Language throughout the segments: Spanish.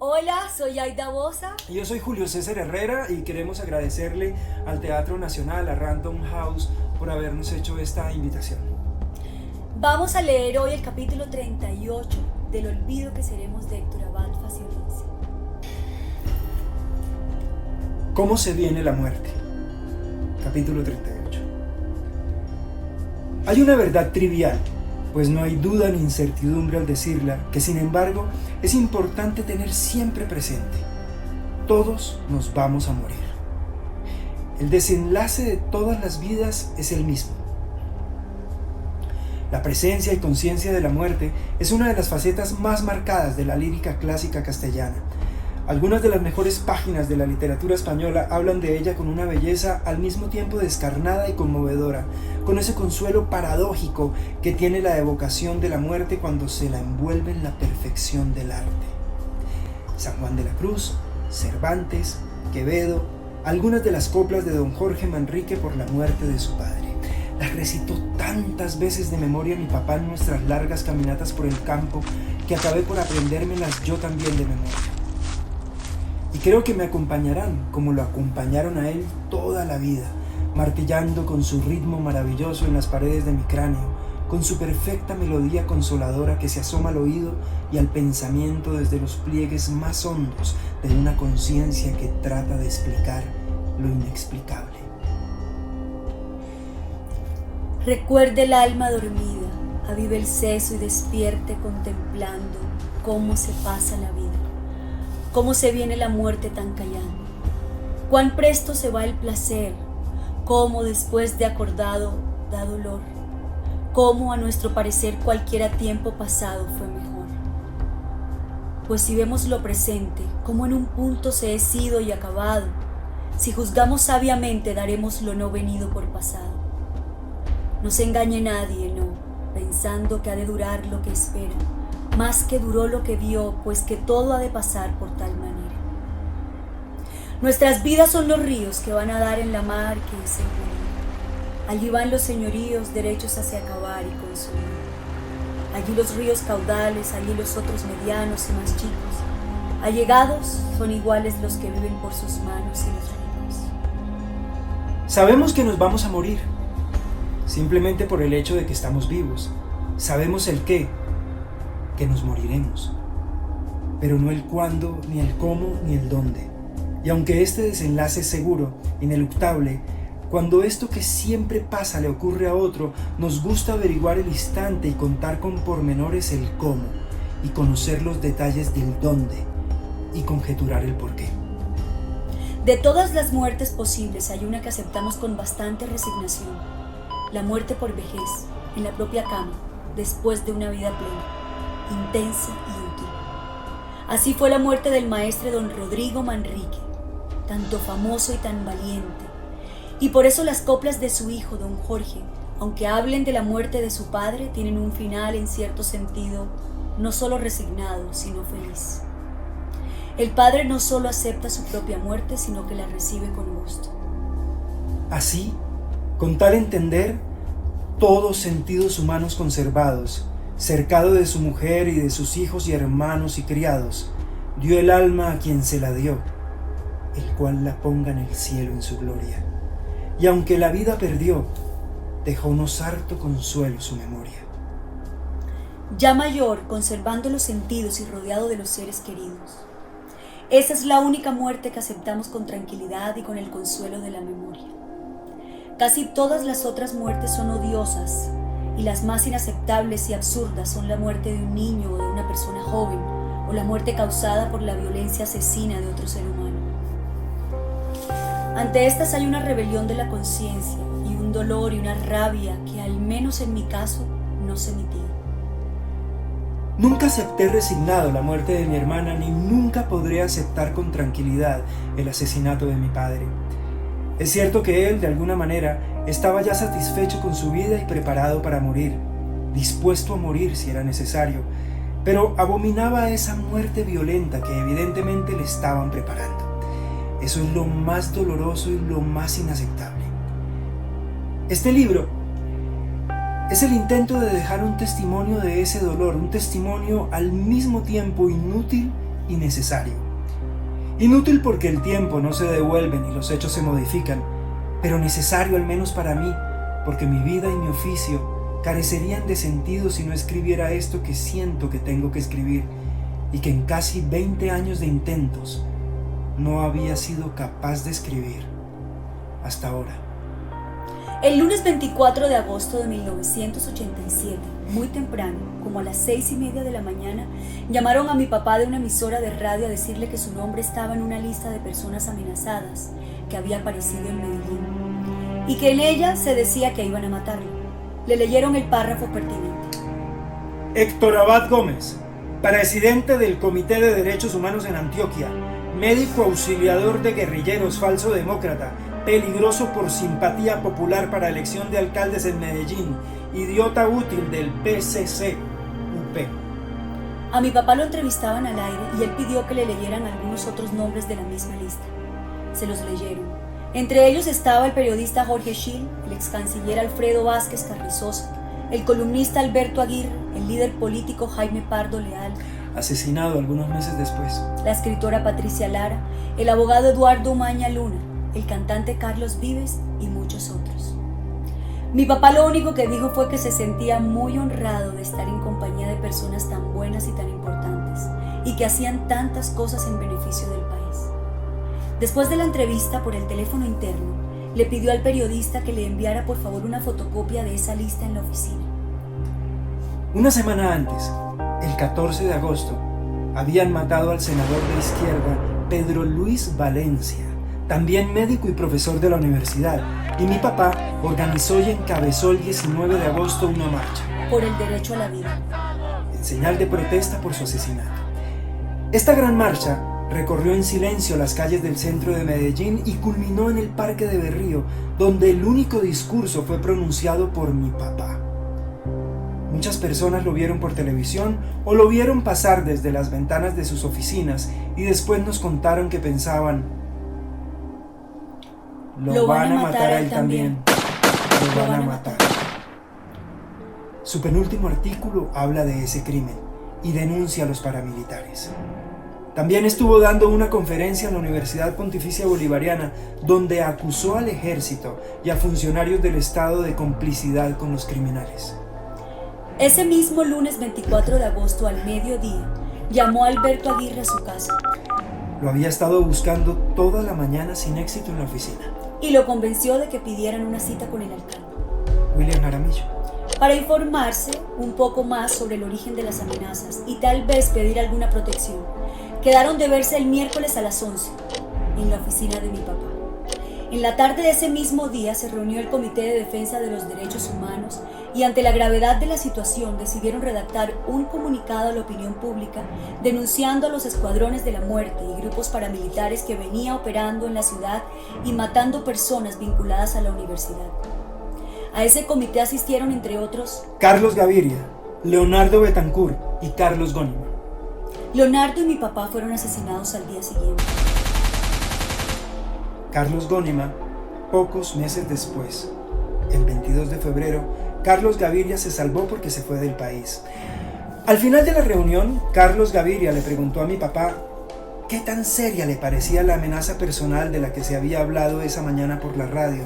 Hola, soy Aida Boza. Yo soy Julio César Herrera y queremos agradecerle al Teatro Nacional, a Random House, por habernos hecho esta invitación. Vamos a leer hoy el capítulo 38 del olvido que seremos de Héctor Abad Faciolince. ¿Cómo se viene la muerte? Capítulo 38. Hay una verdad trivial, pues no hay duda ni incertidumbre al decirla, que sin embargo es importante tener siempre presente. Todos nos vamos a morir. El desenlace de todas las vidas es el mismo. La presencia y conciencia de la muerte es una de las facetas más marcadas de la lírica clásica castellana. Algunas de las mejores páginas de la literatura española hablan de ella con una belleza al mismo tiempo descarnada y conmovedora, con ese consuelo paradójico que tiene la evocación de la muerte cuando se la envuelve en la perfección del arte. San Juan de la Cruz, Cervantes, Quevedo, algunas de las coplas de don Jorge Manrique por la muerte de su padre. Las recitó tantas veces de memoria mi papá en nuestras largas caminatas por el campo que acabé por aprendérmelas yo también de memoria. Y creo que me acompañarán como lo acompañaron a él toda la vida, martillando con su ritmo maravilloso en las paredes de mi cráneo, con su perfecta melodía consoladora que se asoma al oído y al pensamiento desde los pliegues más hondos de una conciencia que trata de explicar lo inexplicable. Recuerde el alma dormida, avive el seso y despierte contemplando cómo se pasa la vida, cómo se viene la muerte tan callando, cuán presto se va el placer, cómo después de acordado da dolor, cómo a nuestro parecer cualquiera tiempo pasado fue mejor. Pues si vemos lo presente, como en un punto se es ido y acabado, si juzgamos sabiamente daremos lo no venido por pasado. No se engañe nadie, no, pensando que ha de durar lo que espera, más que duró lo que vio, pues que todo ha de pasar por tal manera. Nuestras vidas son los ríos que van a dar en la mar que es el mundo. Allí van los señoríos derechos hacia acabar y consumir. Allí los ríos caudales, allí los otros medianos y más chicos. Allegados son iguales los que viven por sus manos y los ricos. Sabemos que nos vamos a morir, simplemente por el hecho de que estamos vivos. Sabemos el qué, que nos moriremos, pero no el cuándo, ni el cómo, ni el dónde. Y aunque este desenlace es seguro, ineluctable, cuando esto que siempre pasa le ocurre a otro, nos gusta averiguar el instante y contar con pormenores el cómo, y conocer los detalles del dónde, y conjeturar el porqué. De todas las muertes posibles hay una que aceptamos con bastante resignación: la muerte por vejez, en la propia cama, después de una vida plena, intensa y útil. Así fue la muerte del maestre don Rodrigo Manrique, tanto famoso y tan valiente, y por eso las coplas de su hijo don Jorge, aunque hablen de la muerte de su padre, tienen un final en cierto sentido no solo resignado, sino feliz. El padre no solo acepta su propia muerte, sino que la recibe con gusto. Así, con tal entender, todos sentidos humanos conservados, cercado de su mujer y de sus hijos y hermanos y criados, dio el alma a quien se la dio, el cual la ponga en el cielo en su gloria. Y aunque la vida perdió, dejó unos harto consuelo su memoria. Ya mayor, conservando los sentidos y rodeado de los seres queridos. Esa es la única muerte que aceptamos con tranquilidad y con el consuelo de la memoria. Casi todas las otras muertes son odiosas, y las más inaceptables y absurdas son la muerte de un niño o de una persona joven, o la muerte causada por la violencia asesina de otro ser humano. Ante estas hay una rebelión de la conciencia y un dolor y una rabia que, al menos en mi caso, no se mitiga. Nunca acepté resignado la muerte de mi hermana, ni nunca podré aceptar con tranquilidad el asesinato de mi padre. Es cierto que él, de alguna manera, estaba ya satisfecho con su vida y preparado para morir, dispuesto a morir si era necesario, pero abominaba esa muerte violenta que evidentemente le estaban preparando. Eso es lo más doloroso y lo más inaceptable. Este libro es el intento de dejar un testimonio de ese dolor, un testimonio al mismo tiempo inútil y necesario. Inútil porque el tiempo no se devuelve ni los hechos se modifican, pero necesario al menos para mí, porque mi vida y mi oficio carecerían de sentido si no escribiera esto que siento que tengo que escribir y que en casi 20 años de intentos no había sido capaz de escribir hasta ahora. El lunes 24 de agosto de 1987, muy temprano, como a las 6:30 de la mañana, llamaron a mi papá de una emisora de radio a decirle que su nombre estaba en una lista de personas amenazadas que había aparecido en Medellín y que en ella se decía que iban a matarlo. Le leyeron el párrafo pertinente. Héctor Abad Gómez, presidente del Comité de Derechos Humanos en Antioquia, médico auxiliador de guerrilleros, falso demócrata, peligroso por simpatía popular para elección de alcaldes en Medellín, idiota útil del PCC-UP. A mi papá lo entrevistaban al aire y él pidió que le leyeran algunos otros nombres de la misma lista. Se los leyeron. Entre ellos estaba el periodista Jorge Schill, el ex canciller Alfredo Vázquez Carrizosa, el columnista Alberto Aguirre, el líder político Jaime Pardo Leal, asesinado algunos meses después, la escritora Patricia Lara, el abogado Eduardo Umaña Luna, el cantante Carlos Vives y muchos otros. Mi papá lo único que dijo fue que se sentía muy honrado de estar en compañía de personas tan buenas y tan importantes y que hacían tantas cosas en beneficio del país. Después de la entrevista por el teléfono interno, le pidió al periodista que le enviara por favor una fotocopia de esa lista en la oficina. Una semana antes, el 14 de agosto, habían matado al senador de izquierda Pedro Luis Valencia, también médico y profesor de la universidad, y mi papá organizó y encabezó el 19 de agosto una marcha por el derecho a la vida, en señal de protesta por su asesinato. Esta gran marcha recorrió en silencio las calles del centro de Medellín y culminó en el Parque de Berrío, donde el único discurso fue pronunciado por mi papá. Muchas personas lo vieron por televisión o lo vieron pasar desde las ventanas de sus oficinas y después nos contaron que pensaban: lo van a matar a él también, lo van a matar. Su penúltimo artículo habla de ese crimen y denuncia a los paramilitares. También estuvo dando una conferencia en la Universidad Pontificia Bolivariana donde acusó al ejército y a funcionarios del Estado de complicidad con los criminales. Ese mismo lunes 24 de agosto al mediodía, llamó a Alberto Aguirre a su casa. Lo había estado buscando toda la mañana sin éxito en la oficina. Y lo convenció de que pidieran una cita con el alcalde, William Jaramillo, para informarse un poco más sobre el origen de las amenazas y tal vez pedir alguna protección. Quedaron de verse el miércoles a las 11 en la oficina de mi papá. En la tarde de ese mismo día se reunió el Comité de Defensa de los Derechos Humanos y ante la gravedad de la situación decidieron redactar un comunicado a la opinión pública denunciando a los escuadrones de la muerte y grupos paramilitares que venía operando en la ciudad y matando personas vinculadas a la universidad. A ese comité asistieron, entre otros, Carlos Gaviria, Leonardo Betancourt y Carlos Gónima. Leonardo y mi papá fueron asesinados al día siguiente. Carlos Gónima, pocos meses después, el 22 de febrero, Carlos Gaviria se salvó porque se fue del país. Al final de la reunión, Carlos Gaviria le preguntó a mi papá qué tan seria le parecía la amenaza personal de la que se había hablado esa mañana por la radio.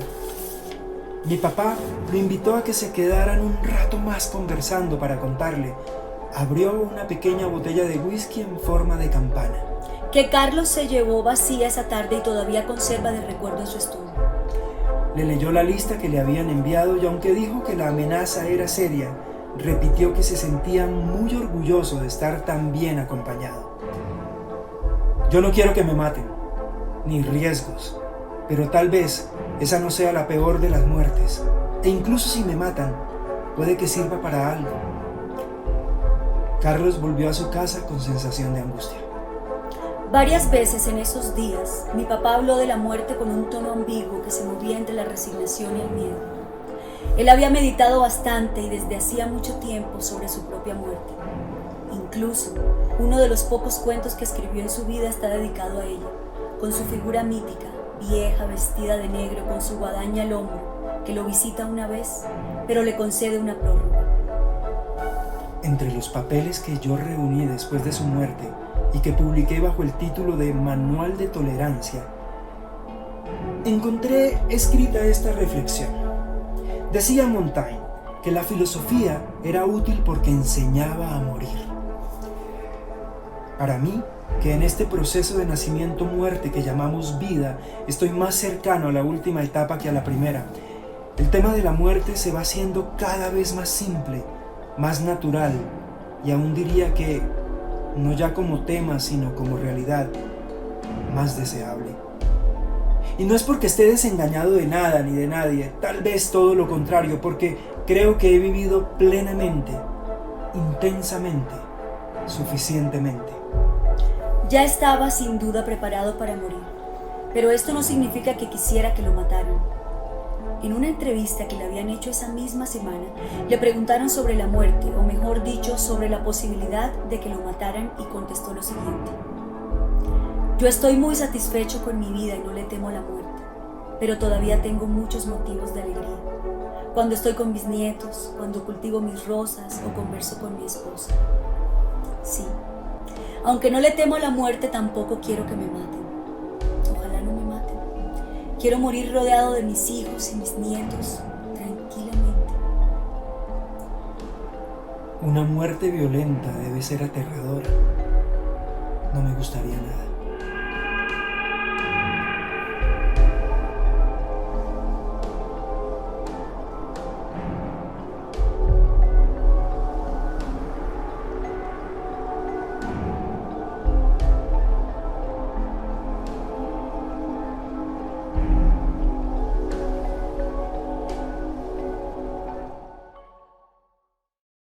Mi papá lo invitó a que se quedaran un rato más conversando para contarle. Abrió una pequeña botella de whisky en forma de campana, que Carlos se llevó vacía esa tarde y todavía conserva de recuerdo en su estudio. Le leyó la lista que le habían enviado y aunque dijo que la amenaza era seria, repitió que se sentía muy orgulloso de estar tan bien acompañado. Yo no quiero que me maten, ni riesgos, pero tal vez esa no sea la peor de las muertes, e incluso si me matan, puede que sirva para algo. Carlos volvió a su casa con sensación de angustia. Varias veces en esos días, mi papá habló de la muerte con un tono ambiguo que se movía entre la resignación y el miedo. Él había meditado bastante y desde hacía mucho tiempo sobre su propia muerte. Incluso, uno de los pocos cuentos que escribió en su vida está dedicado a ella, con su figura mítica, vieja, vestida de negro, con su guadaña al hombro, que lo visita una vez, pero le concede una prórroga. Entre los papeles que yo reuní después de su muerte y que publiqué bajo el título de Manual de Tolerancia, encontré escrita esta reflexión. Decía Montaigne que la filosofía era útil porque enseñaba a morir. Para mí, que en este proceso de nacimiento-muerte que llamamos vida, estoy más cercano a la última etapa que a la primera. El tema de la muerte se va haciendo cada vez más simple, más natural, y aún diría que no ya como tema, sino como realidad, más deseable. Y no es porque esté desengañado de nada ni de nadie, tal vez todo lo contrario, porque creo que he vivido plenamente, intensamente, suficientemente. Ya estaba sin duda preparado para morir, pero esto no significa que quisiera que lo mataran. En una entrevista que le habían hecho esa misma semana, le preguntaron sobre la muerte, o mejor dicho, sobre la posibilidad de que lo mataran, y contestó lo siguiente: yo estoy muy satisfecho con mi vida y no le temo a la muerte, pero todavía tengo muchos motivos de alegría. Cuando estoy con mis nietos, cuando cultivo mis rosas o converso con mi esposa. Sí, aunque no le temo a la muerte, tampoco quiero que me maten. Ojalá no me maten. Quiero morir rodeado de mis hijos y mis nietos, tranquilamente. Una muerte violenta debe ser aterradora. No me gustaría nada.